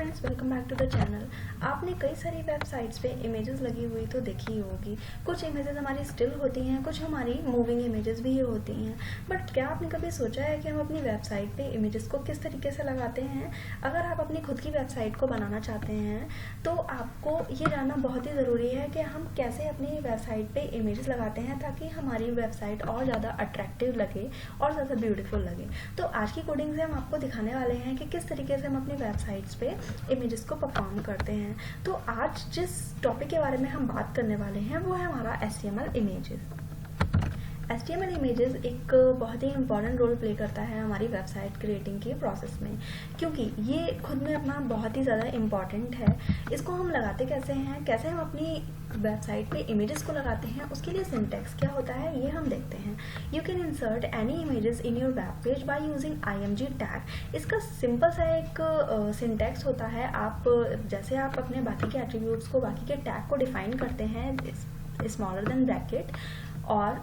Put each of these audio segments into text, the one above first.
Friends, welcome back to the channel. आपने कई सारी वेबसाइट्स पे इमेजेस लगी हुई तो देखी ही होगी। कुछ इमेजेस हमारी स्टिल होती हैं, कुछ हमारी मूविंग इमेजेस भी होती हैं। बट क्या आपने कभी सोचा है कि हम अपनी वेबसाइट पे इमेजेस को किस तरीके से लगाते हैं? अगर आप अपनी खुद की वेबसाइट को बनाना चाहते हैं तो आपको ये जानना बहुत ही ज़रूरी है कि हम कैसे अपनी वेबसाइट पे इमेजेस लगाते हैं ताकि हमारी वेबसाइट और ज़्यादा अट्रैक्टिव लगे और ज़्यादा ब्यूटीफुल लगे। तो आज की कोडिंग से हम आपको दिखाने वाले हैं कि किस तरीके से हम अपनी वेबसाइट्स पे इमेजेस को परफॉर्म करते हैं। तो आज जिस टॉपिक के बारे में हम बात करने वाले हैं वो है हमारा HTML इमेजेस। HTML इमेजेस एक बहुत ही इम्पॉर्टेंट रोल प्ले करता है हमारी वेबसाइट क्रिएटिंग के प्रोसेस में, क्योंकि ये खुद में अपना बहुत ही ज़्यादा इम्पॉर्टेंट है। इसको हम लगाते कैसे हैं, कैसे हम अपनी वेबसाइट पे इमेजेस को लगाते हैं, उसके लिए सिंटैक्स क्या होता है ये हम देखते हैं। You can insert any images in your web page by using IMG tag. इसका सिंपल सा एक सिंटैक्स होता है। आप जैसे आप अपने बाकी के एट्रीब्यूट्स को, बाकी के टैग को डिफाइन करते हैं स्मॉलर देन ब्रैकेट, और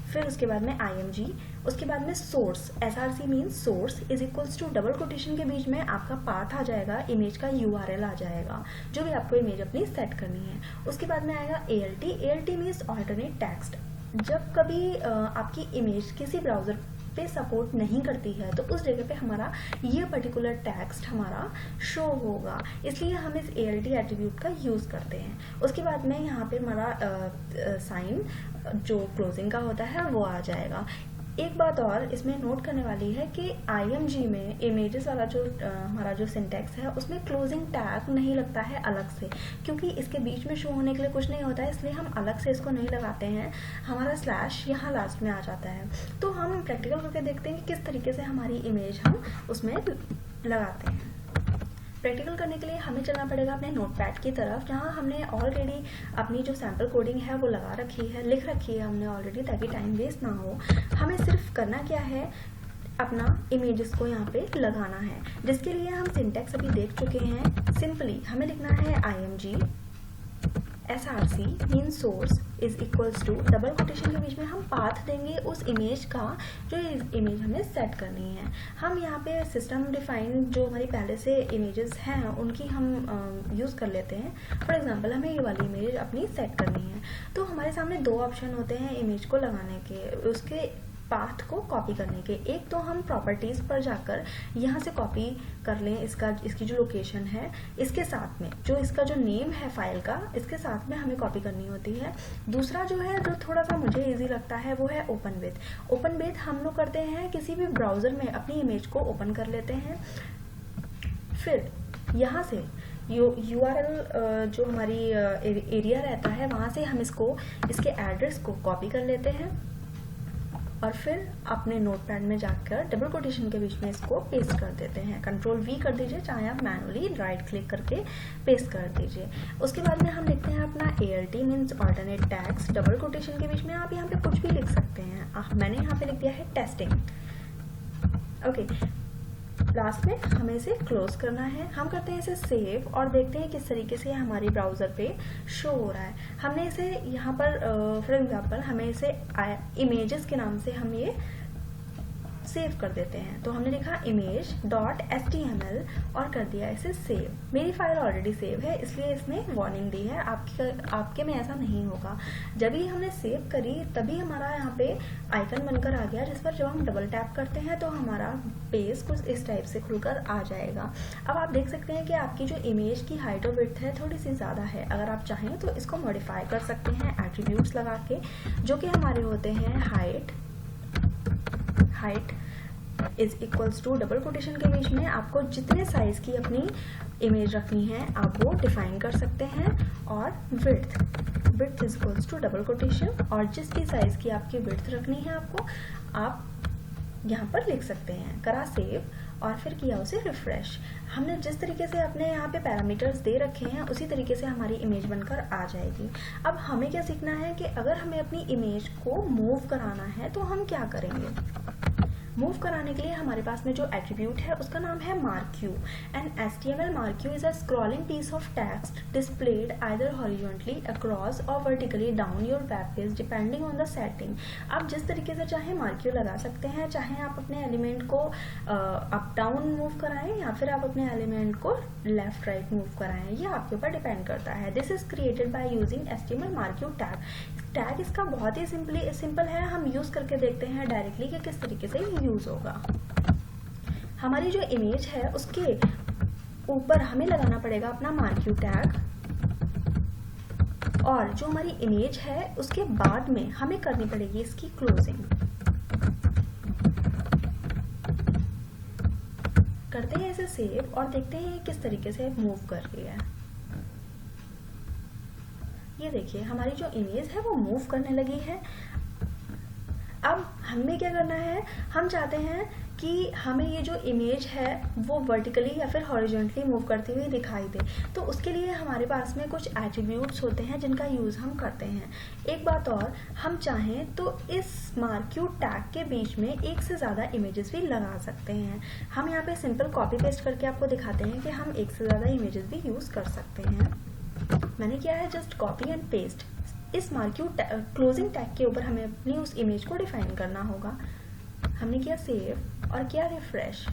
फिर उसके बाद में IMG, उसके बाद में source, SRC means source is equals to double quotation के बीच में आपका पाथ आ जाएगा, इमेज का URL आ जाएगा जो भी आपको इमेज अपनी सेट करनी है। उसके बाद में आएगा ALT मीन्स ऑल्टरनेट टेक्स्ट। जब कभी आपकी इमेज किसी ब्राउजर पे सपोर्ट नहीं करती है तो उस जगह पे हमारा ये पर्टिकुलर टेक्स्ट हमारा शो होगा, इसलिए हम इस ALT एट्रीब्यूट का यूज़ करते हैं। उसके बाद में यहाँ पे हमारा साइन जो क्लोजिंग का होता है वो आ जाएगा। एक बात और इसमें नोट करने वाली है कि IMG में इमेजेस वाला जो हमारा जो सिंटैक्स है उसमें क्लोजिंग टैग नहीं लगता है अलग से, क्योंकि इसके बीच में शो होने के लिए कुछ नहीं होता है, इसलिए हम अलग से इसको नहीं लगाते हैं। हमारा स्लैश यहाँ लास्ट में आ जाता है। तो हम प्रैक्टिकल करके देखते हैं कि किस तरीके से हमारी इमेज हम उसमें लगाते हैं। प्रैक्टिकल करने के लिए हमें चलना पड़ेगा अपने नोटपैड की तरफ, जहाँ हमने ऑलरेडी अपनी जो सैम्पल कोडिंग है वो लगा रखी है, लिख रखी है हमने ऑलरेडी, ताकि टाइम वेस्ट ना हो। हमें सिर्फ करना क्या है, अपना इमेजेस को यहाँ पे लगाना है, जिसके लिए हम सिंटैक्स अभी देख चुके हैं। सिंपली हमें लिखना है IMG SRC mean source is equals to double quotation के बीच में हम पाथ देंगे उस इमेज का जो इमेज हमें सेट करनी है। हम यहाँ पे सिस्टम डिफाइन जो हमारी पहले से इमेजेस हैं उनकी हम यूज़ कर लेते हैं। फॉर एग्जांपल हमें ये वाली इमेज अपनी सेट करनी है, तो हमारे सामने दो ऑप्शन होते हैं इमेज को लगाने के, उसके पाथ को कॉपी करने के। एक तो हम प्रॉपर्टीज पर जाकर यहाँ से कॉपी कर लें इसकी जो लोकेशन है, इसके साथ में जो इसका जो नेम है फाइल का, इसके साथ में हमें कॉपी करनी होती है। दूसरा जो है, जो थोड़ा सा मुझे इजी लगता है, वो है ओपन विथ। ओपन विथ हम लोग करते हैं किसी भी ब्राउजर में अपनी इमेज को ओपन कर लेते हैं, फिर यहाँ से URL जो हमारी एरिया रहता है वहाँ से हम इसके एड्रेस को कॉपी कर लेते हैं, और फिर अपने नोटपैड में जाकर डबल कोटेशन के बीच में इसको पेस्ट कर देते हैं। Ctrl V कर दीजिए, चाहे आप मैनुअली राइट क्लिक करके पेस्ट कर दीजिए। उसके बाद में हम लिखते हैं अपना ALT means alternate tags, double quotation के बीच में आप यहाँ पे कुछ भी लिख सकते हैं। मैंने यहाँ पे लिख दिया है टेस्टिंग। ओके, लास्ट में हमें इसे क्लोज करना है। हम करते हैं इसे सेव और देखते हैं किस तरीके से हमारी ब्राउजर पे शो हो रहा है। हमने इसे यहाँ पर फॉर एग्जांपल हमें इसे इमेजेस के नाम से हम ये सेव कर देते हैं। तो हमने लिखा image.html और कर दिया इसे सेव। मेरी फाइल ऑलरेडी सेव है, इसलिए इसने वार्निंग दी है। आपके में ऐसा नहीं होगा। जब ही हमने सेव करी तभी हमारा यहाँ पे आइकन बनकर आ गया, जिस पर जब हम डबल टैप करते हैं तो हमारा पेज कुछ इस टाइप से खुलकर आ जाएगा। अब आप देख सकते हैं कि आपकी जो इमेज की हाइट और विड्थ है थोड़ी सी ज़्यादा है। अगर आप चाहें तो इसको मॉडिफाई कर सकते हैं एट्रीब्यूट्स लगा के, जो कि हमारे होते हैं height is equals to double quotation के बीच में आपको जितने साइज की अपनी इमेज रखनी है आप वो डिफाइन कर सकते हैं, और width is equals to double quotation, और जिस भी साइज की आपकी विड्थ रखनी है आपको, आप यहाँ पर लिख सकते हैं। करा सेव और फिर किया उसे रिफ्रेश। हमने जिस तरीके से अपने यहाँ पे पैरामीटर्स दे रखे हैं उसी तरीके से हमारी इमेज बनकर आ जाएगी। अब हमें क्या सीखना है कि अगर हमें अपनी इमेज को मूव कराना है तो हम क्या करेंगे। मूव कराने के लिए हमारे पास में जो एट्रीब्यूट है उसका नाम है marquee. And HTML marquee is a scrolling piece of text displayed either horizontally across और vertically down your web page depending on the setting. आप जिस तरीके से चाहे मार्क्यू लगा सकते हैं, चाहे आप अपने एलिमेंट को अप डाउन मूव कराएं या फिर आप अपने एलिमेंट को लेफ्ट राइट मूव कराएं, ये आपके ऊपर डिपेंड करता है। This is created by using HTML marquee tag इसका बहुत ही सिंपल है। हम यूज करके देखते हैं डायरेक्टली कि किस तरीके से ये यूज होगा। हमारी जो इमेज है उसके ऊपर हमें लगाना पड़ेगा अपना मार्क्यू टैग, और जो हमारी इमेज है उसके बाद में हमें करनी पड़ेगी इसकी क्लोजिंग। करते हैं इसे सेव और देखते हैं किस तरीके से मूव कर रही है। ये देखिए हमारी जो इमेज है वो मूव करने लगी है। अब हमें क्या करना है, हम चाहते हैं कि हमें ये जो इमेज है वो वर्टिकली या फिर हॉरिजॉन्टली मूव करती हुई दिखाई दे। तो उसके लिए हमारे पास में कुछ एट्रीब्यूट्स होते हैं जिनका यूज़ हम करते हैं। एक बात और, हम चाहें तो इस मार्क्यू टैग के बीच में एक से ज़्यादा इमेजेस भी लगा सकते हैं। हम यहाँ पे सिंपल कॉपी पेस्ट करके आपको दिखाते हैं कि हम एक से ज़्यादा इमेजेस भी यूज़ कर सकते हैं। मैंने किया है जस्ट कॉपी एंड पेस्ट। इस मार्क्यू क्लोजिंग टैग के ऊपर हमें अपनी उस इमेज को डिफाइन करना होगा। हमने किया सेव और किया रिफ्रेश।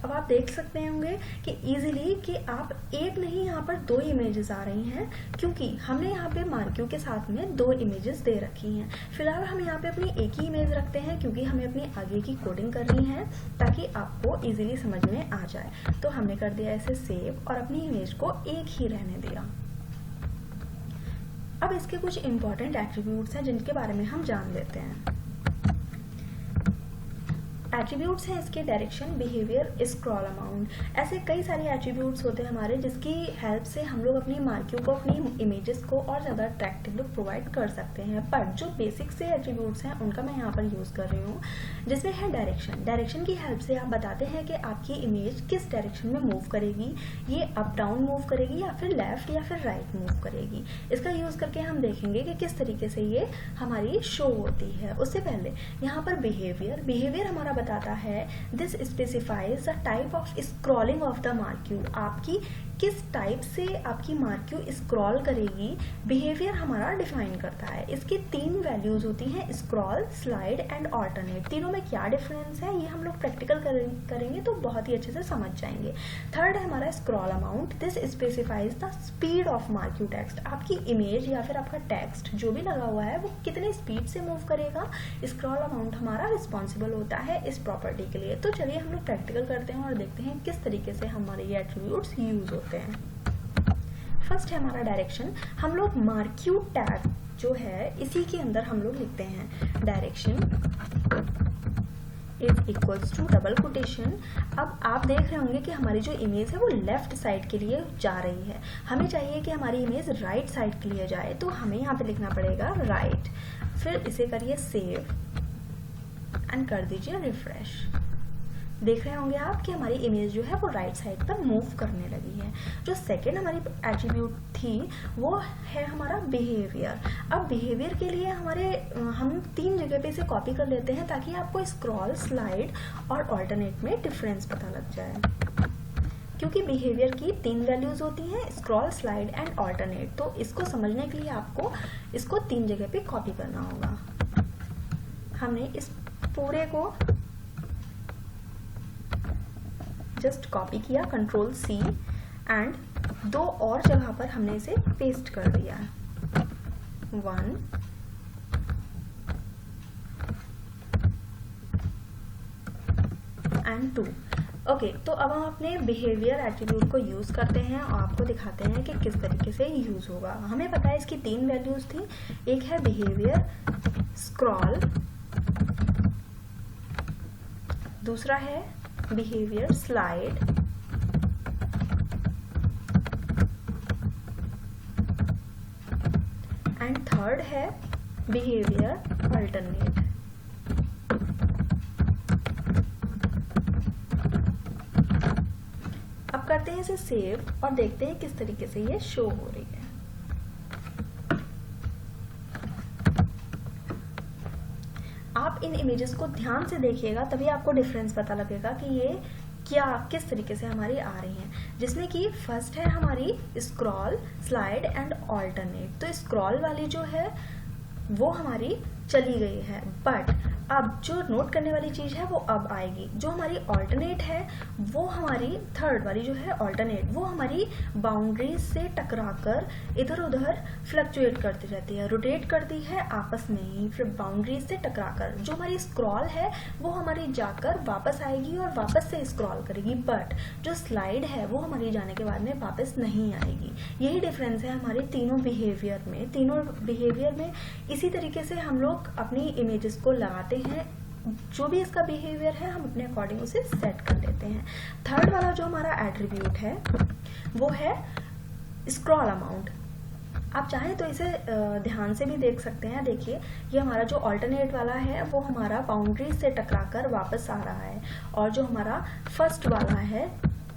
अब आप देख सकते होंगे कि इजीली कि आप एक नहीं, यहाँ पर 2 इमेजेस आ रही हैं, क्योंकि हमने यहाँ पे मार्क्यू के साथ में 2 इमेजेस दे रखी हैं। फिलहाल हम यहाँ पे अपनी एक ही इमेज रखते हैं क्योंकि हमें अपनी आगे की कोडिंग करनी है ताकि आपको इजीली समझ में आ जाए। तो हमने कर दिया इसे सेव और अपनी इमेज को एक ही रहने दिया। अब इसके कुछ इंपॉर्टेंट एट्रीब्यूट्स हैं जिनके बारे में हम जान लेते हैं। एट्रीब्यूट्स हैं इसके डायरेक्शन, बिहेवियर, स्क्रॉल अमाउंट। ऐसे कई सारे एट्रीब्यूट्स होते हैं हमारे जिसकी हेल्प से हम लोग अपनी मार्क्यू को, अपनी इमेजेस को और ज़्यादा अट्रैक्टिव लुक प्रोवाइड कर सकते हैं। पर जो बेसिक से एट्रीब्यूट्स हैं उनका मैं यहाँ पर यूज़ कर रही हूँ, जिसमें है डायरेक्शन। डायरेक्शन की हेल्प से आप बताते हैं कि आपकी इमेज किस डायरेक्शन में मूव करेगी, ये अप डाउन मूव करेगी या फिर लेफ्ट या फिर राइट मूव करेगी। इसका यूज़ करके हम देखेंगे कि किस तरीके से ये हमारी शो होती है। उससे पहले यहाँ पर बिहेवियर हमारा बताता है this specifies the type of scrolling of the marquee. आपकी किस टाइप से आपकी मार्क्यू स्क्रॉल करेगी, बिहेवियर हमारा डिफाइन करता है। इसकी 3 वैल्यूज होती हैं, स्क्रॉल, स्लाइड एंड ऑल्टरनेट। तीनों में क्या डिफरेंस है ये हम लोग प्रैक्टिकल करेंगे तो बहुत ही अच्छे से समझ जाएंगे। थर्ड है हमारा scroll amount. This specifies the speed of marquee text. आपकी इमेज या फिर आपका टेक्स्ट जो भी लगा हुआ है वो कितनी स्पीड से मूव करेगा, स्क्रॉल अमाउंट हमारा रिस्पॉन्सिबल होता है इस प्रॉपर्टी के लिए। तो चलिए हम लोग प्रैक्टिकल करते हैं और देखते हैं किस तरीके से हमारे ये एट्रीब्यूट्स यूज होते हैं। फर्स्ट है हमारा डायरेक्शन। हम लोग मार्क्यू टैग जो है इसी के अंदर हम लोग लिखते हैं direction is equals to double quotation. अब आप देख रहे होंगे कि हमारी जो इमेज है वो लेफ्ट साइड के लिए जा रही है। हमें चाहिए कि हमारी इमेज राइट साइड के लिए जाए, तो हमें यहाँ पे लिखना पड़ेगा राइट। फिर इसे करिए सेव एंड कर दीजिए रिफ्रेश। देख रहे होंगे आप कि हमारी इमेज जो है वो राइट साइड पर मूव करने लगी है। जो सेकेंड हमारी एट्रीब्यूट थी वो है हमारा बिहेवियर। अब बिहेवियर के लिए हम 3 जगह पे इसे कॉपी कर लेते हैं ताकि आपको स्क्रॉल, स्लाइड और ऑल्टरनेट में डिफरेंस पता लग जाए। क्योंकि बिहेवियर की 3 वैल्यूज होती हैं, स्क्रॉल, स्लाइड एंड ऑल्टरनेट। तो इसको समझने के लिए आपको इसको 3 जगह पे कॉपी करना होगा। हमने इस पूरे को जस्ट कॉपी किया, कंट्रोल C, एंड 2 और जगह पर हमने इसे पेस्ट कर दिया, 1 एंड 2। ओके, तो अब हम अपने बिहेवियर एट्रीब्यूट को यूज करते हैं और आपको दिखाते हैं कि किस तरीके से यूज होगा। हमें पता है इसकी 3 वैल्यूज थी, एक है बिहेवियर, स्क्रॉल, दूसरा है बिहेवियर, स्लाइड, एंड थर्ड है बिहेवियर अल्टरनेट। अब करते हैं इसे सेव और देखते हैं किस तरीके से ये शो हो रही है। आप इन इमेजेस को ध्यान से देखिएगा, तभी आपको डिफरेंस पता लगेगा कि ये क्या किस तरीके से हमारी आ रही हैं। जिसमें कि फर्स्ट है हमारी स्क्रॉल, स्लाइड एंड ऑल्टरनेट। तो स्क्रॉल वाली जो है वो हमारी चली गई है, बट अब जो नोट करने वाली चीज है वो अब आएगी। जो हमारी ऑल्टरनेट है वो हमारी थर्ड वाली जो है ऑल्टरनेट, वो हमारी बाउंड्रीज से टकराकर इधर उधर फ्लक्चुएट करती रहती है, रोटेट करती है आपस में ही, फिर बाउंड्रीज से टकराकर। जो हमारी स्क्रॉल है वो हमारी जाकर वापस आएगी और वापस से स्क्रॉल करेगी, बट जो स्लाइड है वो हमारी जाने के बाद में वापस नहीं आएगी। यही डिफरेंस है हमारे तीनों बिहेवियर में। तीनों बिहेवियर में इसी तरीके से हम लोग अपनी इमेजेस को लगाते हैं। जो भी इसका बिहेवियर है हम अपने अकॉर्डिंग उसे सेट कर लेते हैं। थर्ड वाला जो हमारा एट्रीब्यूट है वो है स्क्रॉल अमाउंट। आप चाहें तो इसे ध्यान से भी देख सकते हैं। देखिए, ये हमारा जो ऑल्टरनेट वाला है वो हमारा बाउंड्री से टकराकर वापस आ रहा है, और जो हमारा फर्स्ट वाला है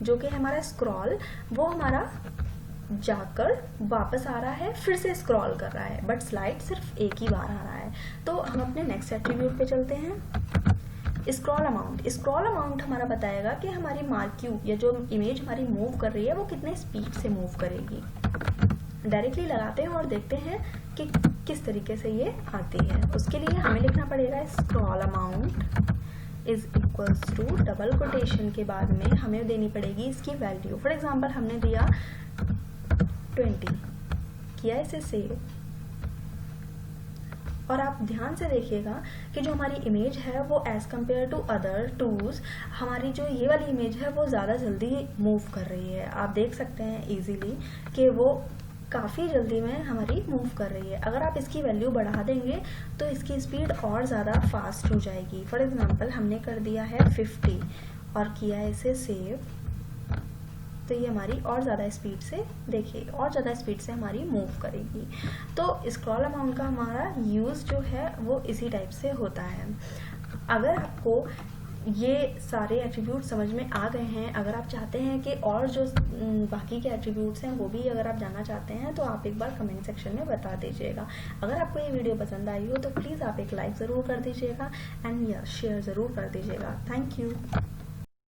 जो कि हमारा स्क्रॉल, वो हमारा जाकर वापस आ रहा है, फिर से स्क्रॉल कर रहा है, बट स्लाइड सिर्फ एक ही बार आ रहा है। तो हम अपने नेक्स्ट एट्रीब्यूट पे चलते हैं। Scroll amount. स्क्रॉल अमाउंट हमारा बताएगा कि हमारी मार्क्यू या जो इमेज हमारी मूव कर रही है वो कितने स्पीड से मूव करेगी। डायरेक्टली लगाते हैं और देखते हैं कि किस तरीके से ये आती है। उसके लिए हमें लिखना पड़ेगा scroll amount is equals to, double quotation के बाद में हमें देनी पड़ेगी इसकी वैल्यू। फॉर एग्जाम्पल हमने दिया 20, किया इसे सेव, और आप ध्यान से देखिएगा कि जो हमारी इमेज है वो as compare to other tools, हमारी जो ये वाली इमेज है वो ज़्यादा जल्दी मूव कर रही है। आप देख सकते हैं इजीली कि वो काफ़ी जल्दी में हमारी मूव कर रही है। अगर आप इसकी वैल्यू बढ़ा देंगे तो इसकी स्पीड और ज़्यादा फास्ट हो जाएगी। फॉर एग्जांपल हमने कर दिया है 50 और किया है इसे सेव, तो ये हमारी और ज़्यादा स्पीड से, देखिए और ज़्यादा स्पीड से हमारी मूव करेगी। तो स्क्रॉल अमाउंट का हमारा यूज़ जो है वो इसी टाइप से होता है। अगर आपको ये सारे एट्रीब्यूट समझ में आ गए हैं, अगर आप चाहते हैं कि और जो बाकी के एट्रीब्यूट्स हैं वो भी अगर आप जानना चाहते हैं तो आप एक बार कमेंट सेक्शन में बता दीजिएगा। अगर आपको ये वीडियो पसंद आई हो तो प्लीज़ आप एक लाइक ज़रूर कर दीजिएगा एंड शेयर ज़रूर कर दीजिएगा। Thank you.